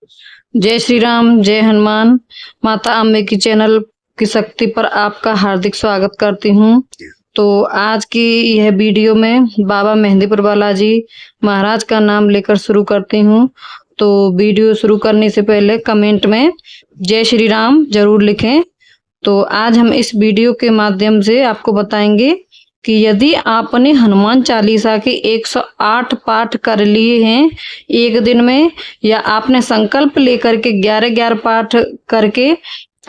जय श्री राम, जय हनुमान। माता अम्बे की चैनल की शक्ति पर आपका हार्दिक स्वागत करती हूँ। तो आज की यह वीडियो में बाबा मेहंदीपुर बालाजी महाराज का नाम लेकर शुरू करती हूँ। तो वीडियो शुरू करने से पहले कमेंट में जय श्री राम जरूर लिखें। तो आज हम इस वीडियो के माध्यम से आपको बताएंगे कि यदि आपने हनुमान चालीसा के 108 पाठ कर लिए हैं एक दिन में, या आपने संकल्प लेकर के 11-11 पाठ करके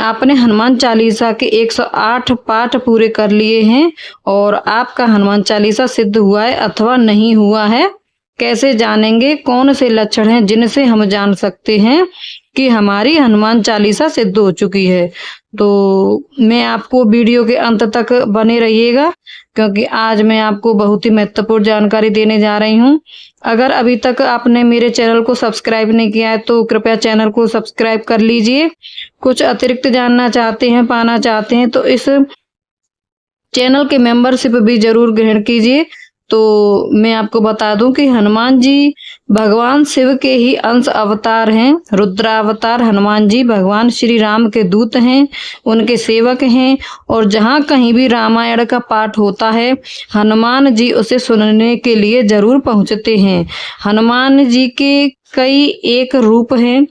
आपने हनुमान चालीसा के 108 पाठ पूरे कर लिए हैं और आपका हनुमान चालीसा सिद्ध हुआ है अथवा नहीं हुआ है, कैसे जानेंगे? कौन से लक्षण हैं जिनसे हम जान सकते हैं कि हमारी हनुमान चालीसा सिद्ध हो चुकी है? तो मैं आपको वीडियो के अंत तक बने रहिएगा, क्योंकि आज मैं आपको बहुत ही महत्वपूर्ण जानकारी देने जा रही हूँ। अगर अभी तक आपने मेरे चैनल को सब्सक्राइब नहीं किया है तो कृपया चैनल को सब्सक्राइब कर लीजिए। कुछ अतिरिक्त जानना चाहते हैं, पाना चाहते हैं तो इस चैनल के मेंबरशिप भी जरूर ग्रहण कीजिए। तो मैं आपको बता दूं कि हनुमान जी भगवान शिव के ही अंश अवतार हैं। रुद्रावतार हनुमान जी भगवान श्री राम के दूत हैं, उनके सेवक हैं। और जहाँ कहीं भी रामायण का पाठ होता है, हनुमान जी उसे सुनने के लिए जरूर पहुँचते हैं। हनुमान जी के कई एक रूप हैं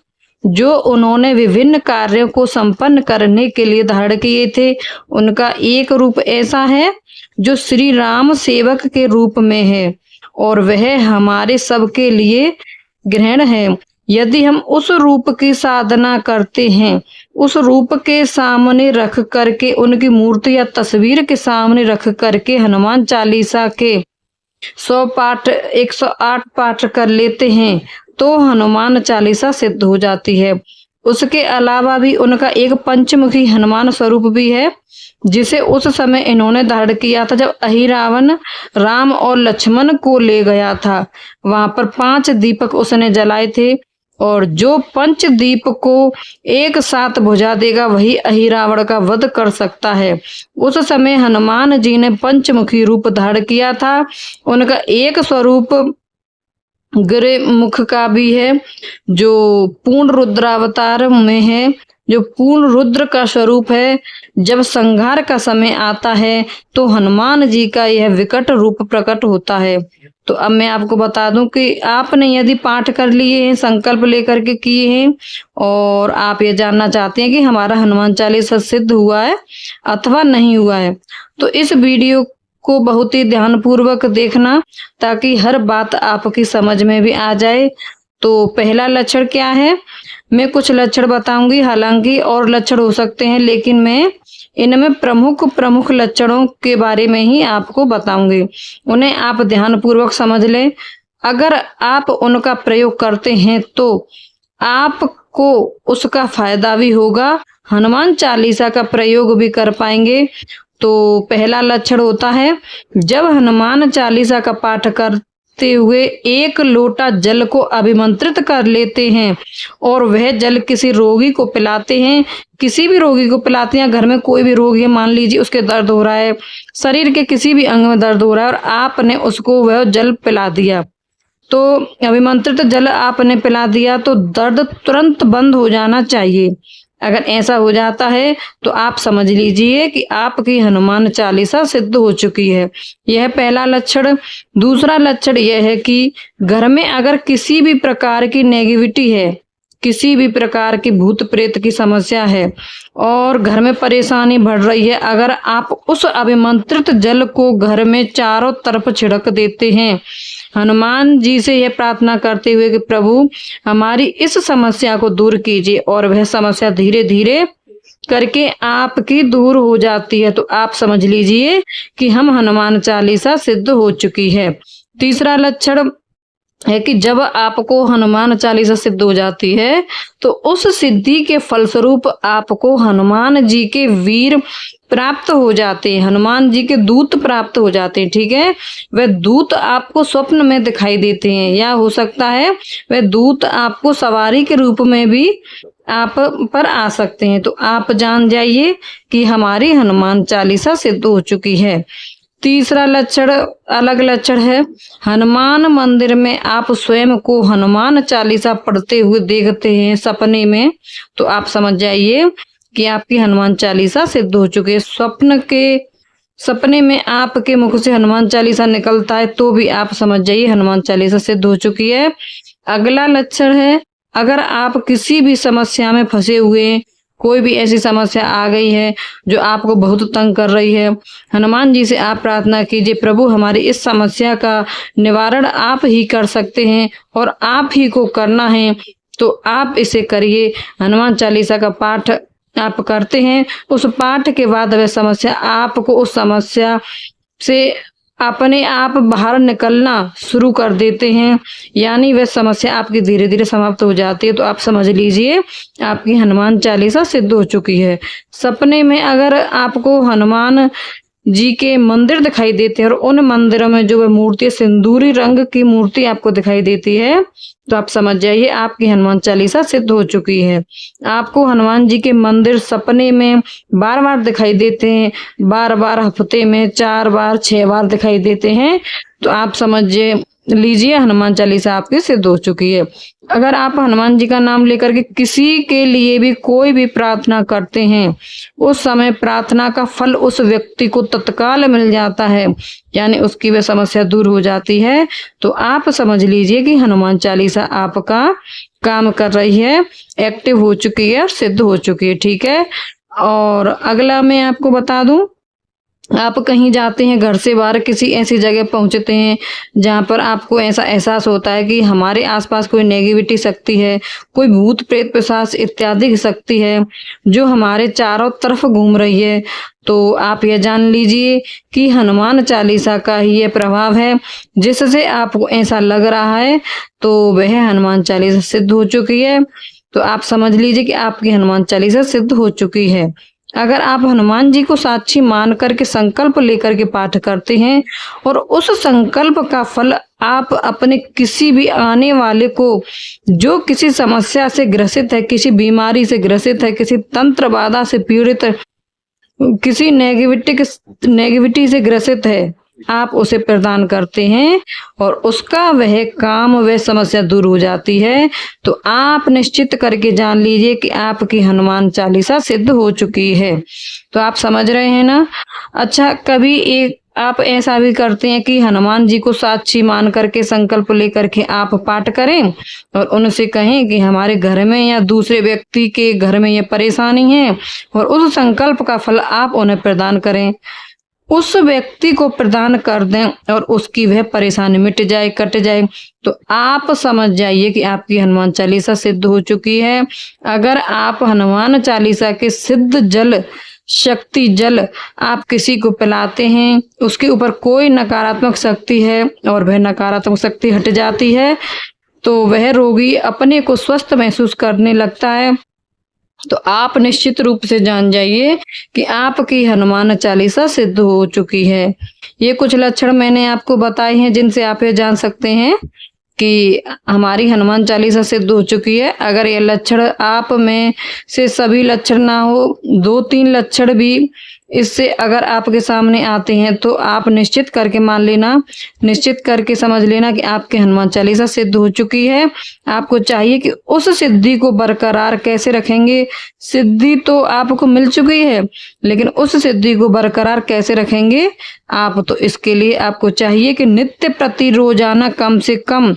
जो उन्होंने विभिन्न कार्यों को संपन्न करने के लिए धारण किए थे। उनका एक रूप ऐसा है जो श्री राम सेवक के रूप में है और वह हमारे सबके लिए ग्रहण है। यदि हम उस रूप की साधना करते हैं, उस रूप के सामने रख करके, उनकी मूर्ति या तस्वीर के सामने रख करके हनुमान चालीसा के 100 पाठ 108 पाठ कर लेते हैं तो हनुमान चालीसा सिद्ध हो जाती है। उसके अलावा भी उनका एक पंचमुखी हनुमान स्वरूप भी है, जिसे उस समय इन्होंने धारण किया था जब अहिरावण राम और लक्ष्मण को ले गया था। वहां पर 5 दीपक उसने जलाए थे और जो पंच दीप को एक साथ बुझा देगा वही अहिरावण का वध कर सकता है। उस समय हनुमान जी ने पंचमुखी रूप धारण किया था। उनका एक स्वरूप गरे मुख का भी है जो पूर्ण रुद्रावतार में है, जो पूर्ण रुद्र का स्वरूप है। जब संहार का समय आता है तो हनुमान जी का यह विकट रूप प्रकट होता है। तो अब मैं आपको बता दूं कि आपने यदि पाठ कर लिए हैं, संकल्प लेकर के किए हैं और आप ये जानना चाहते हैं कि हमारा हनुमान चालीसा सिद्ध हुआ है अथवा नहीं हुआ है, तो इस वीडियो को बहुत ही ध्यानपूर्वक देखना ताकि हर बात आपकी समझ में भी आ जाए। तो पहला लक्षण क्या है? मैं कुछ लक्षण बताऊंगी, हालांकि और लक्षण हो सकते हैं, लेकिन मैं इनमें प्रमुख लक्षणों के बारे में ही आपको बताऊंगी। उन्हें आप ध्यानपूर्वक समझ लें। अगर आप उनका प्रयोग करते हैं तो आपको उसका फायदा भी होगा, हनुमान चालीसा का प्रयोग भी कर पाएंगे। तो पहला लक्षण होता है, जब हनुमान चालीसा का पाठ करते हुए 1 लोटा जल को अभिमंत्रित कर लेते हैं और वह जल किसी रोगी को पिलाते हैं, किसी भी रोगी को पिलाते हैं। घर में कोई भी रोगी है, मान लीजिए उसके दर्द हो रहा है, शरीर के किसी भी अंग में दर्द हो रहा है और आपने उसको वह जल पिला दिया, तो अभिमंत्रित जल आपने पिला दिया तो दर्द तुरंत बंद हो जाना चाहिए। अगर ऐसा हो जाता है तो आप समझ लीजिए कि आपकी हनुमान चालीसा सिद्ध हो चुकी है। यह पहला लक्षण। दूसरा लक्षण यह है कि घर में अगर किसी भी प्रकार की नेगेटिविटी है, किसी भी प्रकार की भूत प्रेत की समस्या है और घर में परेशानी बढ़ रही है, अगर आप उस अभिमंत्रित जल को घर में चारों तरफ छिड़क देते हैं, हनुमान जी से यह प्रार्थना करते हुए कि प्रभु हमारी इस समस्या को दूर कीजिए, और वह समस्या धीरे धीरे करके आपकी दूर हो जाती है, तो आप समझ लीजिए कि हम हनुमान चालीसा सिद्ध हो चुकी है। तीसरा लक्षण है कि जब आपको हनुमान चालीसा सिद्ध हो जाती है तो उस सिद्धि के फलस्वरूप आपको हनुमान जी के वीर प्राप्त हो जाते हैं, हनुमान जी के दूत प्राप्त हो जाते हैं। ठीक है, वह दूत आपको स्वप्न में दिखाई देते हैं, या हो सकता है वह दूत आपको सवारी के रूप में भी आप पर आ सकते हैं। तो आप जान जाइए कि हमारी हनुमान चालीसा सिद्ध हो चुकी है। तीसरा लक्षण, अलग लक्षण है, हनुमान मंदिर में आप स्वयं को हनुमान चालीसा पढ़ते हुए देखते हैं सपने में, तो आप समझ जाइए कि आपकी हनुमान चालीसा सिद्ध हो चुकी है। सपने में आपके मुख से हनुमान चालीसा निकलता है तो भी आप समझ जाइए हनुमान चालीसा सिद्ध हो चुकी है। अगला लक्षण है, अगर आप किसी भी समस्या में फंसे हुए हैं, कोई भी ऐसी समस्या आ गई है जो आपको बहुत तंग कर रही है, हनुमान जी से आप प्रार्थना कीजिए, प्रभु हमारी इस समस्या का निवारण आप ही कर सकते हैं और आप ही को करना है, तो आप इसे करिए। हनुमान चालीसा का पाठ आप करते हैं, उस पाठ के बाद वह समस्या आपको, उस समस्या से अपने आप बाहर निकलना शुरू कर देते हैं, यानी वह समस्या आपकी धीरे धीरे समाप्त हो जाती है। तो आप समझ लीजिए आपकी हनुमान चालीसा सिद्ध हो चुकी है। सपने में अगर आपको हनुमान जी के मंदिर दिखाई देते हैं और उन मंदिरों में जो वह मूर्ति सिंदूरी रंग की मूर्ति आपको दिखाई देती है, तो आप समझ जाइए आपकी हनुमान चालीसा सिद्ध हो चुकी है। आपको हनुमान जी के मंदिर सपने में बार बार दिखाई देते हैं, बार बार हफ्ते में 4 बार 6 बार दिखाई देते हैं, तो आप समझ लीजिए हनुमान चालीसा आपकी सिद्ध हो चुकी है। अगर आप हनुमान जी का नाम लेकर के किसी के लिए भी कोई भी प्रार्थना करते हैं, उस समय प्रार्थना का फल उस व्यक्ति को तत्काल मिल जाता है, यानी उसकी वह समस्या दूर हो जाती है, तो आप समझ लीजिए कि हनुमान चालीसा आपका काम कर रही है, एक्टिव हो चुकी है और सिद्ध हो चुकी है। ठीक है। और अगला मैं आपको बता दूं, आप कहीं जाते हैं, घर से बाहर किसी ऐसी जगह पहुंचते हैं जहां पर आपको ऐसा एहसास होता है कि हमारे आसपास कोई नेगेटिविटी शक्ति है, कोई भूत प्रेत पिशाच इत्यादि शक्ति है जो हमारे चारों तरफ घूम रही है, तो आप यह जान लीजिए कि हनुमान चालीसा का ही यह प्रभाव है, जिससे आपको ऐसा लग रहा है तो वह हनुमान चालीसा सिद्ध हो चुकी है। तो आप समझ लीजिए कि आपकी हनुमान चालीसा सिद्ध हो चुकी है। अगर आप हनुमान जी को साक्षी मान करके संकल्प लेकर के पाठ करते हैं और उस संकल्प का फल आप अपने किसी भी आने वाले को, जो किसी समस्या से ग्रसित है, किसी बीमारी से ग्रसित है, किसी तंत्र बाधा से पीड़ित है, किसी नेगेटिविटी से ग्रसित है, आप उसे प्रदान करते हैं और उसका वह काम, वह समस्या दूर हो जाती है, तो आप निश्चित करके जान लीजिए कि आपकी हनुमान चालीसा सिद्ध हो चुकी है। तो आप समझ रहे हैं ना। अच्छा, कभी एक आप ऐसा भी करते हैं कि हनुमान जी को साक्षी मान करके संकल्प लेकर के आप पाठ करें और उनसे कहें कि हमारे घर में या दूसरे व्यक्ति के घर में ये परेशानी है, और उस संकल्प का फल आप उन्हें प्रदान करें, उस व्यक्ति को प्रदान कर दें और उसकी वह परेशानी मिट जाए, कट जाए, तो आप समझ जाइए कि आपकी हनुमान चालीसा सिद्ध हो चुकी है। अगर आप हनुमान चालीसा के सिद्ध जल, शक्ति जल आप किसी को पिलाते हैं, उसके ऊपर कोई नकारात्मक शक्ति है और वह नकारात्मक शक्ति हट जाती है, तो वह रोगी अपने को स्वस्थ महसूस करने लगता है, तो आप निश्चित रूप से जान जाइए कि आपकी हनुमान चालीसा सिद्ध हो चुकी है। ये कुछ लक्षण मैंने आपको बताए हैं जिनसे आप ये जान सकते हैं कि हमारी हनुमान चालीसा सिद्ध हो चुकी है। अगर ये लक्षण आप में से सभी लक्षण ना हो, 2-3 लक्षण भी इससे अगर आपके सामने आते हैं, तो आप निश्चित करके मान लेना, निश्चित करके समझ लेना कि आपके हनुमान चालीसा सिद्ध हो चुकी है। आपको चाहिए कि उस सिद्धि को बरकरार कैसे रखेंगे। सिद्धि तो आपको मिल चुकी है, लेकिन उस सिद्धि को बरकरार कैसे रखेंगे आप, तो इसके लिए आपको चाहिए कि नित्य प्रति रोजाना कम से कम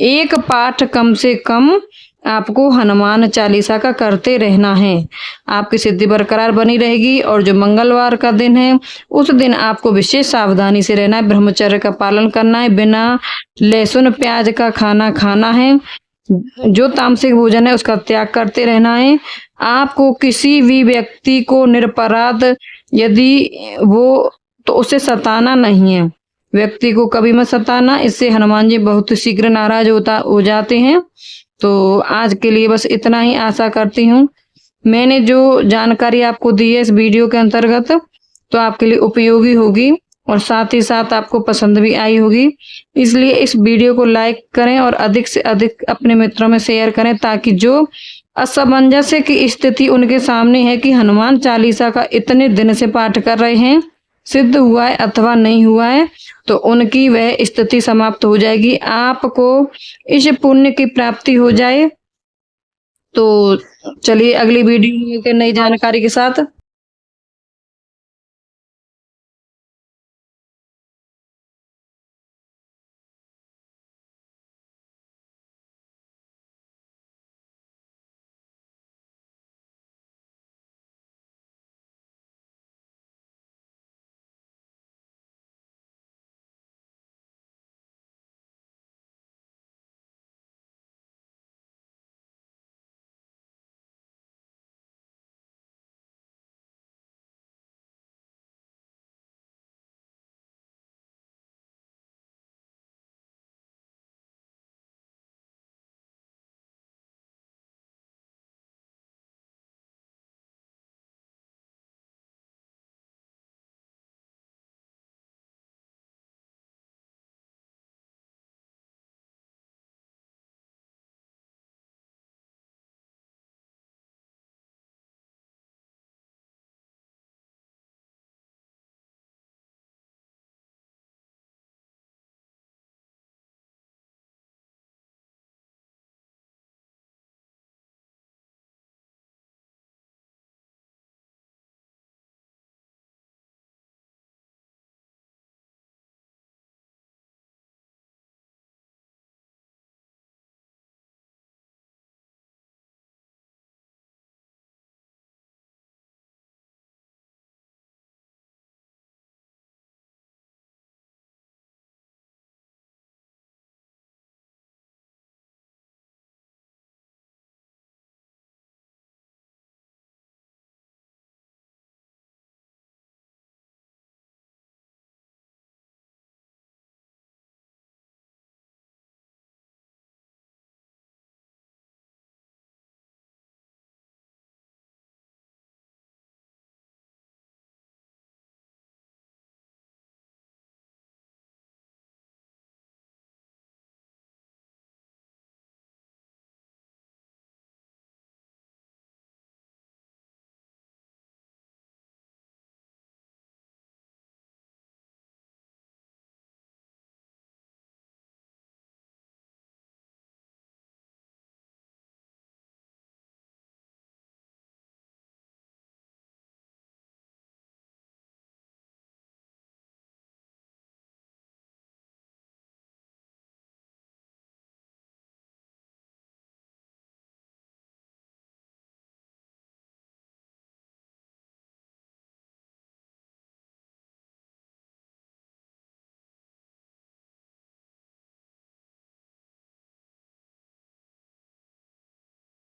1 पाठ कम से कम आपको हनुमान चालीसा का करते रहना है। आपकी सिद्धि बरकरार बनी रहेगी। और जो मंगलवार का दिन है, उस दिन आपको विशेष सावधानी से रहना है, ब्रह्मचर्य का पालन करना है, बिना लहसुन प्याज का खाना खाना है, जो तामसिक भोजन है उसका त्याग करते रहना है। आपको किसी भी व्यक्ति को निरपराध यदि वो, तो उसे सताना नहीं है, व्यक्ति को कभी मत सताना, इससे हनुमान जी बहुत शीघ्र नाराज हो जाते हैं। तो आज के लिए बस इतना ही आशा करती हूँ। मैंने जो जानकारी आपको दी है इस वीडियो के अंतर्गत, तो आपके लिए उपयोगी होगी और साथ ही साथ आपको पसंद भी आई होगी। इसलिए इस वीडियो को लाइक करें और अधिक से अधिक अपने मित्रों में शेयर करें, ताकि जो असमंजस्य की स्थिति उनके सामने है कि हनुमान चालीसा का इतने दिन से पाठ कर रहे हैं सिद्ध हुआ है अथवा नहीं हुआ है तो उनकी वह स्थिति समाप्त हो जाएगी, आपको इस पुण्य की प्राप्ति हो जाए। तो चलिए अगली वीडियो में मिलते हैं नई जानकारी के साथ।